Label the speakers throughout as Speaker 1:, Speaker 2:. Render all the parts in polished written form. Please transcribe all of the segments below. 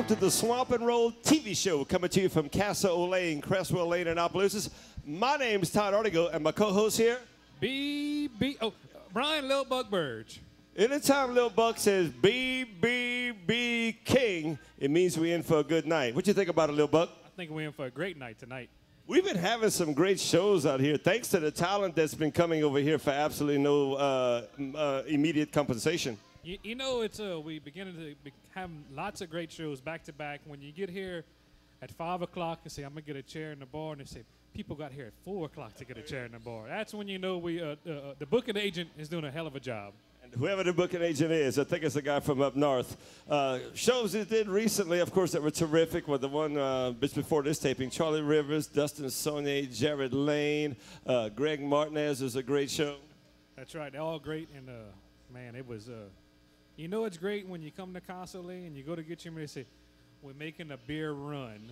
Speaker 1: welcome to the Swampnroll TV show, coming to you from Casa Olane, Cresswell Lane, in Opelousas. My name is Todd Artigo, and my co-host here,
Speaker 2: Brian Lil Buck Burge.
Speaker 1: Anytime Lil Buck says B King, it means we're in for a good night. What you think about it, Lil Buck?
Speaker 2: I think we're in for a great night tonight.
Speaker 1: We've been having some great shows out here, thanks to the talent that's been coming over here for absolutely no immediate compensation.
Speaker 2: You know, we beginning to have lots of great shows back to back. When you get here at 5 o'clock and say, I'm going to get a chair in the bar, and they say, people got here at 4 o'clock to get a chair in the bar. That's when you know the booking agent is doing a hell of a job.
Speaker 1: And whoever the booking agent is, I think it's a guy from up north. Shows he did recently, of course, that were terrific. With the one just before this taping, Charlie Rivers, Dustin Sonnier, Jared Lane, Greg Martinez is a great show.
Speaker 2: That's right. They're all great. And, man, it was... you know it's great when you come to Casa Olane and you go to get your meal, they say, we're making a beer run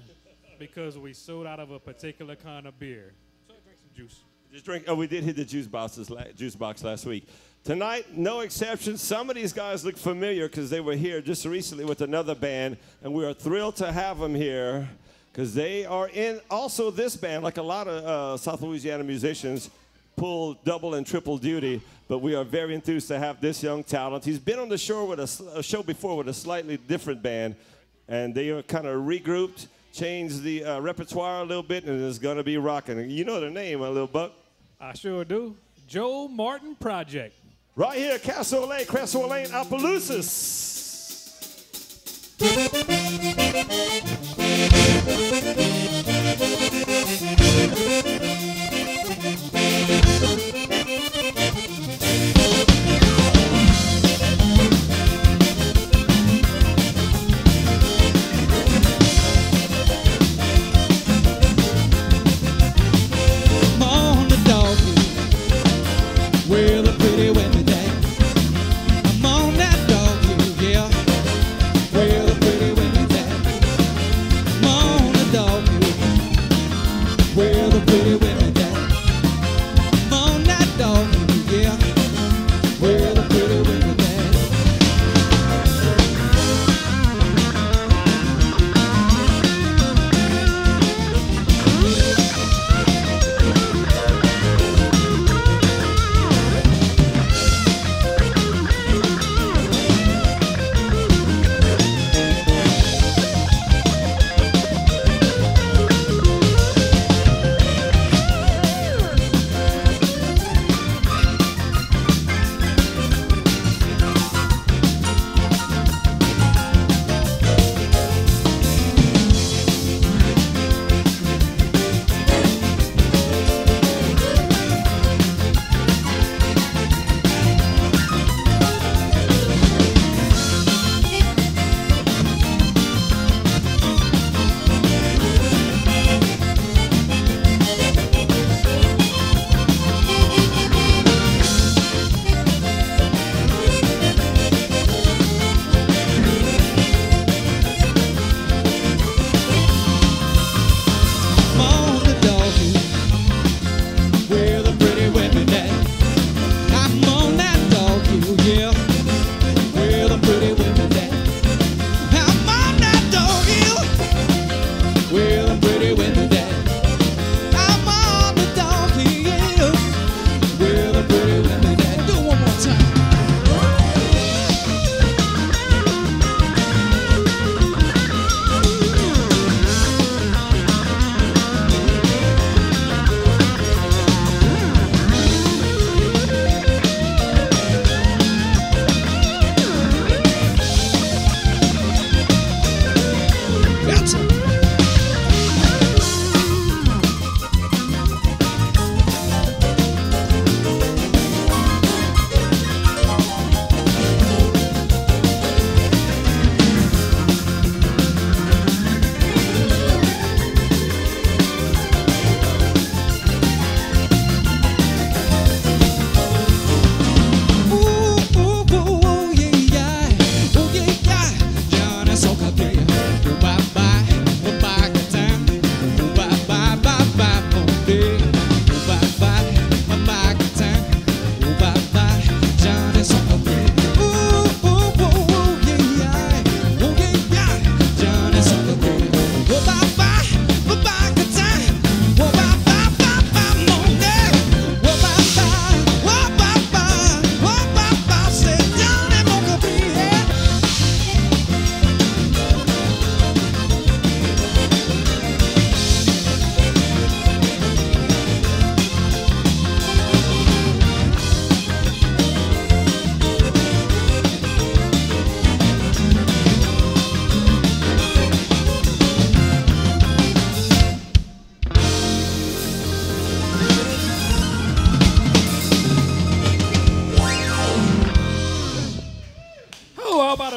Speaker 2: because we sold out of a particular kind of beer. So I drank some juice.
Speaker 1: Just drink. Oh, we did hit the juice box last week. Tonight, no exception. Some of these guys look familiar because they were here just recently with another band, and we are thrilled to have them here because they are in also this band, like a lot of South Louisiana musicians, pull double and triple duty, but we are very enthused to have this young talent. He's been on the show with a show before with a slightly different band, and they are kind of regrouped, changed the repertoire a little bit, and it's going to be rocking. You know the name, my little buck.
Speaker 2: I sure do. Joe Martin Project.
Speaker 1: Right here, Casa Olane, Cresswell Lane, Opelousas.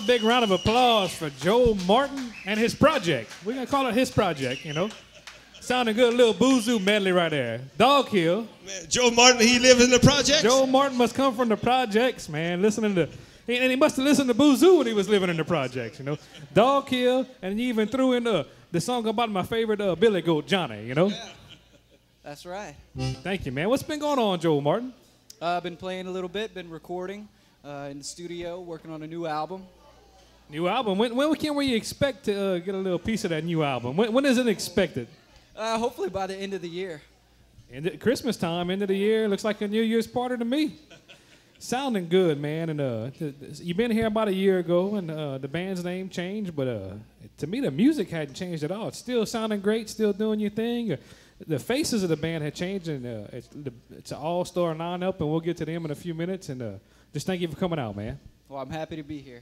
Speaker 2: big round of applause for Joel Martin and his project. We're going to call it his project, you know. Sounding good, little boozoo medley right there. Dog Hill.
Speaker 1: Man, Joel Martin, he lives in the projects?
Speaker 2: Joel Martin must come from the projects, man, listening to, and he must have listened to boozoo when he was living in the projects, you know. Dog Hill, and you even threw in the song about my favorite Billy Goat, Johnny, you know.
Speaker 3: Yeah. That's right.
Speaker 2: Thank you, man. What's been going on, Joel Martin?
Speaker 3: I've been playing a little bit, been recording in the studio, working on a new album.
Speaker 2: New album? When can we expect to get a little piece of that new album? When is it expected?
Speaker 3: Hopefully by the end of the year.
Speaker 2: Christmas time, end of the year. Looks like a New Year's party to me. Sounding good, man. And you've been here about a year ago, and the band's name changed, but to me, the music hadn't changed at all. It's still sounding great, still doing your thing. The faces of the band had changed, and it's an all-star lineup, and we'll get to them in a few minutes. And just thank you for coming out, man.
Speaker 3: Well, I'm happy to be here.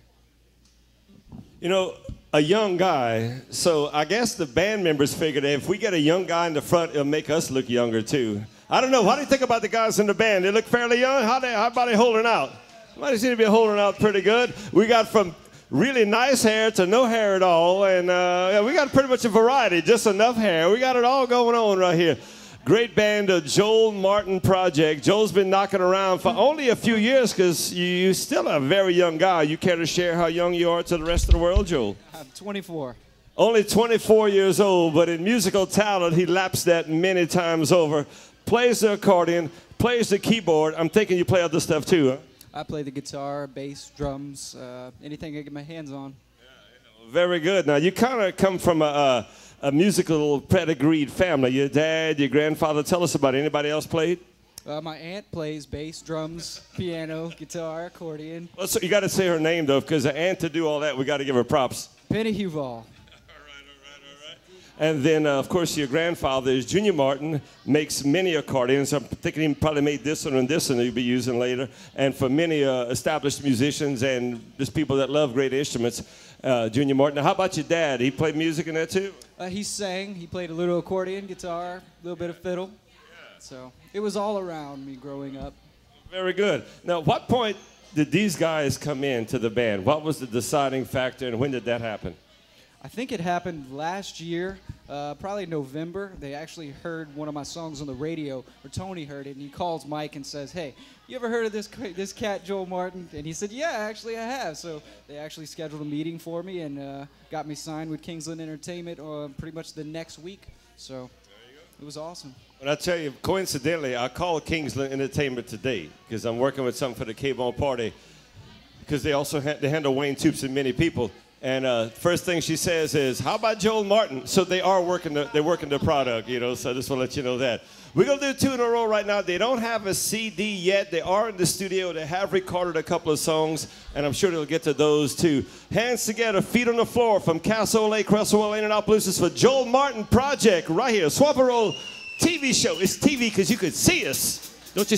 Speaker 1: You know, a young guy, so I guess the band members figured if we get a young guy in the front, it'll make us look younger, too. I don't know. How do you think about the guys in the band? They look fairly young? How about they holding out? Might seem to be holding out pretty good. We got from really nice hair to no hair at all, and yeah, we got pretty much a variety, just enough hair. We got it all going on right here. Great band, the Joel Martin Project. Joel's been knocking around for only a few years because you're still a very young guy. You care to share how young you are to the rest of the world, Joel?
Speaker 3: I'm 24.
Speaker 1: Only 24 years old, but in musical talent, he laps that many times over. Plays the accordion, plays the keyboard. I'm thinking you play other stuff too, huh?
Speaker 3: I play the guitar, bass, drums, anything I get my hands on.
Speaker 1: Yeah, very good. Now, you kind of come from a musical pedigreed family. Your dad, your grandfather. Tell us about it. Anybody else played?
Speaker 3: My aunt plays bass, drums, piano, guitar, accordion.
Speaker 1: Well, so you got to say her name, though, because an aunt to do all that, we got to give her props.
Speaker 3: Penny Huval.
Speaker 1: And then, of course, your grandfather is Junior Martin, makes many accordions. I'm thinking he probably made this one and this one that you'll be using later. And for many established musicians and just people that love great instruments, Junior Martin. Now, how about your dad? He played music in that too?
Speaker 3: He sang. He played a little accordion, guitar, a little bit of fiddle. Yeah. So it was all around me growing up.
Speaker 1: Very good. Now, what point did these guys come into the band? What was the deciding factor, and when did that happen?
Speaker 3: I think it happened last year, probably November. They actually heard one of my songs on the radio, or Tony heard it, and he calls Mike and says, "Hey, you ever heard of this cat, Joel Martin?" And he said, "Yeah, actually I have." So they actually scheduled a meeting for me and got me signed with Kingsland Entertainment pretty much the next week. So it was awesome.
Speaker 1: And I tell you, coincidentally, I called Kingsland Entertainment today because I'm working with something for the K-Bone Party because they also they handle Wayne Toops and many people. And first thing she says is, "How about Joel Martin?" So they are working they're working the product, you know, so I just want to let you know that. We're going to do 2 in a row right now. They don't have a CD yet. They are in the studio. They have recorded a couple of songs, and I'm sure they'll get to those too. Hands together, feet on the floor from Castle Lake, Crestwell Lane, and Opelousas for Joel Martin Project right here. Swampnroll TV show. It's TV because you could see us. Don't you